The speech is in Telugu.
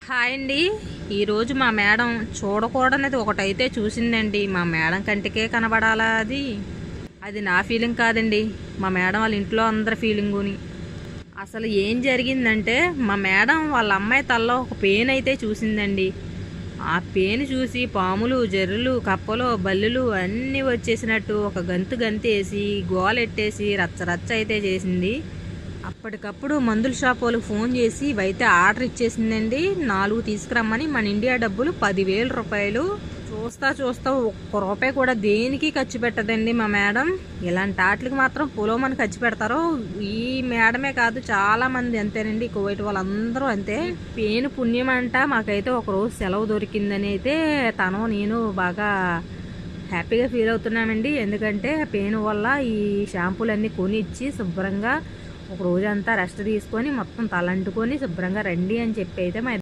హాయ్ అండి. ఈరోజు మా మేడం చూడకూడనిది ఒకటైతే చూసిందండి. మా మేడం కంటికే కనబడాలా అది? అది నా ఫీలింగ్ కాదండి, మా మేడం వాళ్ళ ఇంట్లో అందరి ఫీలింగుని. అసలు ఏం జరిగిందంటే, మా మేడం వాళ్ళ అమ్మాయి తల్లో ఒక పేను అయితే చూసిందండి. ఆ పేను చూసి పాములు, జర్రులు, కప్పలు, బల్లులు అన్నీ వచ్చేసినట్టు ఒక గంతేసి గోలెట్టేసి రచ్చ రచ్చ అయితే చేసింది. అప్పటికప్పుడు మందుల షాప్ వాళ్ళకి ఫోన్ చేసి ఇవైతే ఆర్డర్ ఇచ్చేసిందండి. 4 తీసుకురమ్మని. మన ఇండియా డబ్బులు 10,000 రూపాయలు. చూస్తా ఒక్క రూపాయి కూడా దేనికి ఖర్చు పెట్టదండి మా మేడం. ఇలాంటి వాటికి మాత్రం పొలోమని ఖర్చు పెడతారు. ఈ మేడమే కాదు, చాలా మంది అంతేనండి. కువైట్ వాళ్ళందరూ అంతే. పేను పుణ్యం అంట మాకైతే ఒక రోజు సెలవు దొరికిందని అయితే తను నేను బాగా హ్యాపీగా ఫీల్ అవుతున్నామండి. ఎందుకంటే పేను వల్ల ఈ షాంపూలన్నీ కొనిచ్చి శుభ్రంగా ఒక రోజంతా రెస్ట్ తీసుకొని మొత్తం తలంటుకొని శుభ్రంగా రండి అని చెప్పి అయితే మా